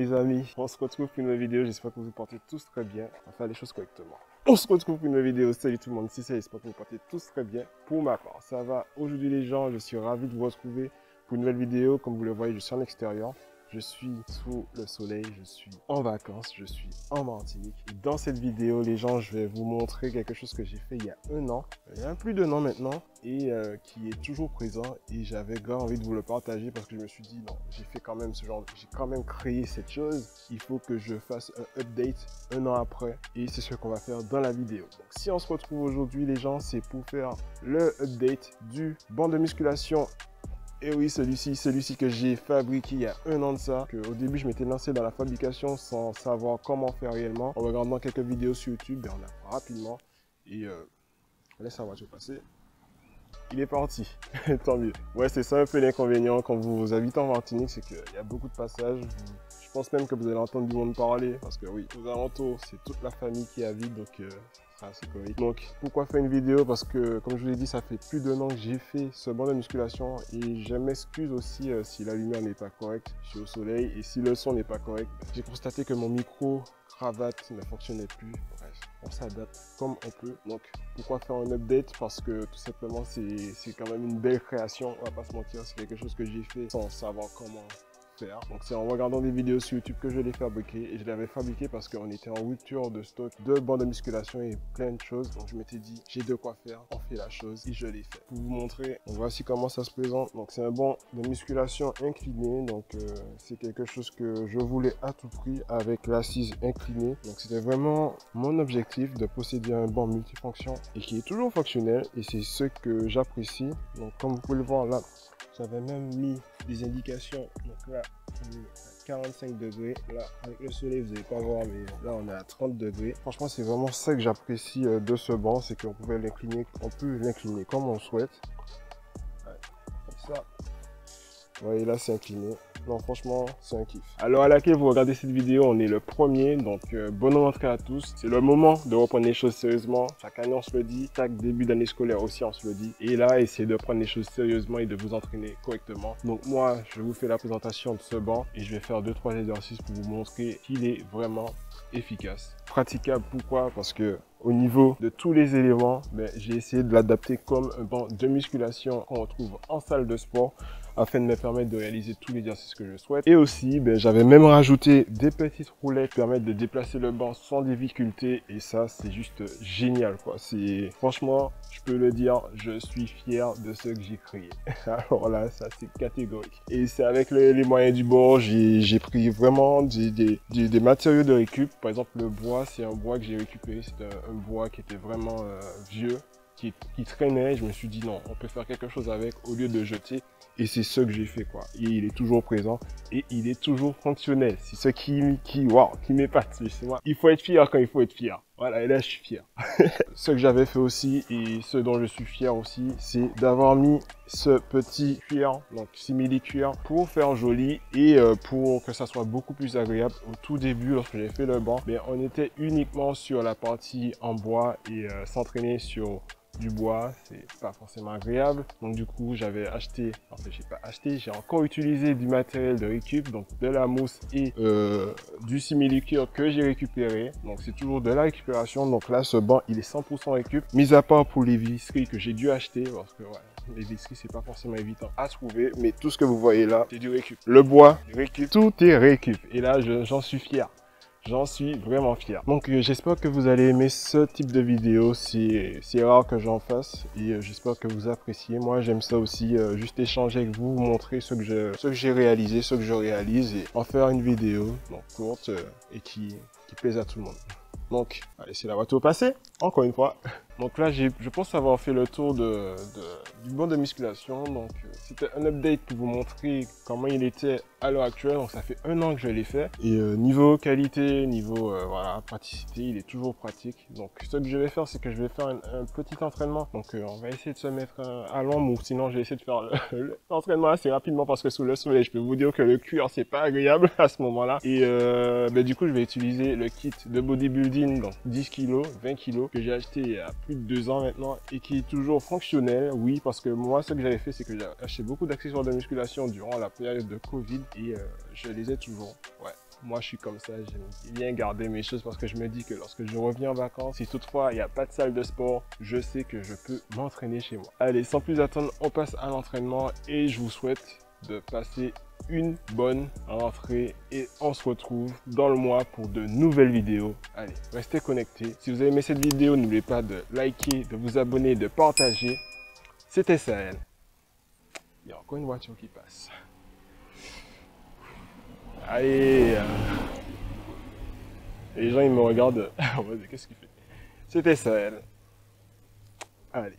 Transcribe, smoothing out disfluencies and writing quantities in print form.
les amis, on se retrouve pour une nouvelle vidéo, j'espère que vous vous portez tous très bien, on va faire les choses correctement. On se retrouve pour une nouvelle vidéo, salut tout le monde, ici c'est, j'espère que vous vous portez tous très bien. Pour ma part, ça va aujourd'hui les gens, je suis ravi de vous retrouver pour une nouvelle vidéo. Comme vous le voyez, je suis en extérieur, je suis sous le soleil, je suis en vacances, je suis en Martinique. Et dans cette vidéo, les gens, je vais vous montrer quelque chose que j'ai fait il y a un an, il y a plus d'un an maintenant, et qui est toujours présent. Et j'avais grave envie de vous le partager parce que je me suis dit, non, j'ai fait quand même ce genre, j'ai quand même créé cette chose. Il faut que je fasse un update un an après. Et c'est ce qu'on va faire dans la vidéo. Donc si on se retrouve aujourd'hui, les gens, c'est pour faire le update du banc de musculation. Et oui, celui-ci que j'ai fabriqué il y a un an de ça. Au début, je m'étais lancé dans la fabrication sans savoir comment faire réellement. En regardant quelques vidéos sur YouTube, on apprend rapidement. Et laisse la voiture passer. Il est parti, tant mieux. Ouais, c'est ça un peu l'inconvénient quand vous habitez en Martinique, c'est qu'il y a beaucoup de passages. Je pense même que vous allez entendre du monde parler, parce que oui, aux alentours, c'est toute la famille qui habite, donc c'est assez correct. Donc, pourquoi faire une vidéo? Parce que, comme je vous l'ai dit, ça fait plus d'un an que j'ai fait ce banc de musculation, et je m'excuse aussi si la lumière n'est pas correcte, je suis au soleil, et si le son n'est pas correct. J'ai constaté que mon micro cravate ne fonctionnait plus. Bref, on s'adapte comme on peut. Donc pourquoi faire un update? Parce que tout simplement c'est quand même une belle création, on va pas se mentir, c'est quelque chose que j'ai fait sans savoir comment faire. Donc c'est en regardant des vidéos sur YouTube que je l'ai fabriqué, et je l'avais fabriqué parce qu'on était en rupture de stock de bancs de musculation et plein de choses. Donc je m'étais dit j'ai de quoi faire, on fait la chose, et je l'ai fait. Pour vous montrer, on voit aussi comment ça se présente. Donc c'est un banc de musculation incliné, donc c'est quelque chose que je voulais à tout prix avec l'assise inclinée. Donc c'était vraiment mon objectif de posséder un banc multifonction et qui est toujours fonctionnel, et c'est ce que j'apprécie. Donc comme vous pouvez le voir là, j'avais même mis des indications. Donc là, on est à 45 degrés. Là, avec le soleil, vous n'allez pas voir, mais là, on est à 30 degrés. Franchement, c'est vraiment ça que j'apprécie de ce banc, c'est qu'on pouvait l'incliner, on peut l'incliner comme on souhaite. Ouais, comme ça. Vous voyez, là, c'est incliné. Non, franchement, c'est un kiff. À l'heure à laquelle vous regardez cette vidéo, on est le 1er, donc bonne rentrée à tous. C'est le moment de reprendre les choses sérieusement. Chaque année, on se le dit. Chaque début d'année scolaire aussi, on se le dit. Et là, essayez de prendre les choses sérieusement et de vous entraîner correctement. Donc moi, je vous fais la présentation de ce banc et je vais faire 2-3 exercices pour vous montrer qu'il est vraiment efficace. Praticable, pourquoi? Parce que au niveau de tous les éléments, j'ai essayé de l'adapter comme un banc de musculation qu'on retrouve en salle de sport, afin de me permettre de réaliser tous les exercices que je souhaite. Et aussi, j'avais même rajouté des petites roulettes qui permettent de déplacer le banc sans difficulté. Et ça, c'est juste génial, quoi. Franchement, je peux le dire, je suis fier de ce que j'ai créé. Alors là, ça, c'est catégorique. Et c'est avec les moyens du bord, j'ai pris vraiment des matériaux de récup. Par exemple, le bois, c'est un bois que j'ai récupéré. C'est un bois qui était vraiment vieux, qui traînait. Je me suis dit, non, on peut faire quelque chose avec au lieu de jeter. Et c'est ce que j'ai fait, quoi. Et il est toujours présent et il est toujours fonctionnel. C'est ce qui m'épate. C'est moi. Il faut être fier quand il faut être fier. Voilà, et là, je suis fier. Ce que j'avais fait aussi, et ce dont je suis fier aussi, c'est d'avoir mis ce petit cuir, donc simili-cuir, pour faire joli et pour que ça soit beaucoup plus agréable. Au tout début, lorsque j'ai fait le banc, on était uniquement sur la partie en bois, et s'entraîner sur du bois, c'est pas forcément agréable. Donc du coup, j'avais acheté, en fait j'ai pas acheté, j'ai encore utilisé du matériel de récup, donc de la mousse et du simili-cuir que j'ai récupéré. Donc c'est toujours de la récupération. Donc là, ce banc, il est 100% récup, mis à part pour les visseries que j'ai dû acheter, parce que ouais, les visseries, c'est pas forcément évident à trouver, mais tout ce que vous voyez là, c'est du récup. Le bois, récup, tout est récup. Et là, j'en suis fier. J'en suis vraiment fier. Donc j'espère que vous allez aimer ce type de vidéo. C'est rare que j'en fasse, et j'espère que vous appréciez. Moi j'aime ça aussi, juste échanger avec vous, vous montrer ce que j'ai réalisé, ce que je réalise, et en faire une vidéo donc courte et qui plaise à tout le monde. Donc allez, c'est la voiture passée, encore une fois. Donc là, je pense avoir fait le tour du banc de musculation. Donc c'était un update pour vous montrer comment il était à l'heure actuelle. Donc ça fait un an que je l'ai fait. Et niveau qualité, niveau voilà, praticité, il est toujours pratique. Donc ce que je vais faire, c'est que je vais faire un petit entraînement. Donc on va essayer de se mettre à l'ombre, ou sinon je vais essayer de faire l'entraînement assez rapidement, parce que sous le soleil, je peux vous dire que le cuir, c'est pas agréable à ce moment-là. Et du coup, je vais utiliser le kit de bodybuilding, donc 10 kg, 20 kg, que j'ai acheté il y a plus de 2 ans maintenant, et qui est toujours fonctionnel. Oui, parce que moi, ce que j'avais fait, c'est que j'ai acheté beaucoup d'accessoires de musculation durant la période de Covid, et je les ai toujours. Ouais. Moi, je suis comme ça, j'aime bien garder mes choses parce que je me dis que lorsque je reviens en vacances, si toutefois il n'y a pas de salle de sport, je sais que je peux m'entraîner chez moi. Allez, sans plus attendre, on passe à l'entraînement et je vous souhaite de passer une bonne rentrée et on se retrouve dans le mois pour de nouvelles vidéos. Allez, restez connectés. Si vous avez aimé cette vidéo, n'oubliez pas de liker, de vous abonner, de partager. C'était Sahel. Il y a encore une voiture qui passe. Allez, les gens ils me regardent. Qu'est-ce qu'il fait? C'était Sahel. Allez.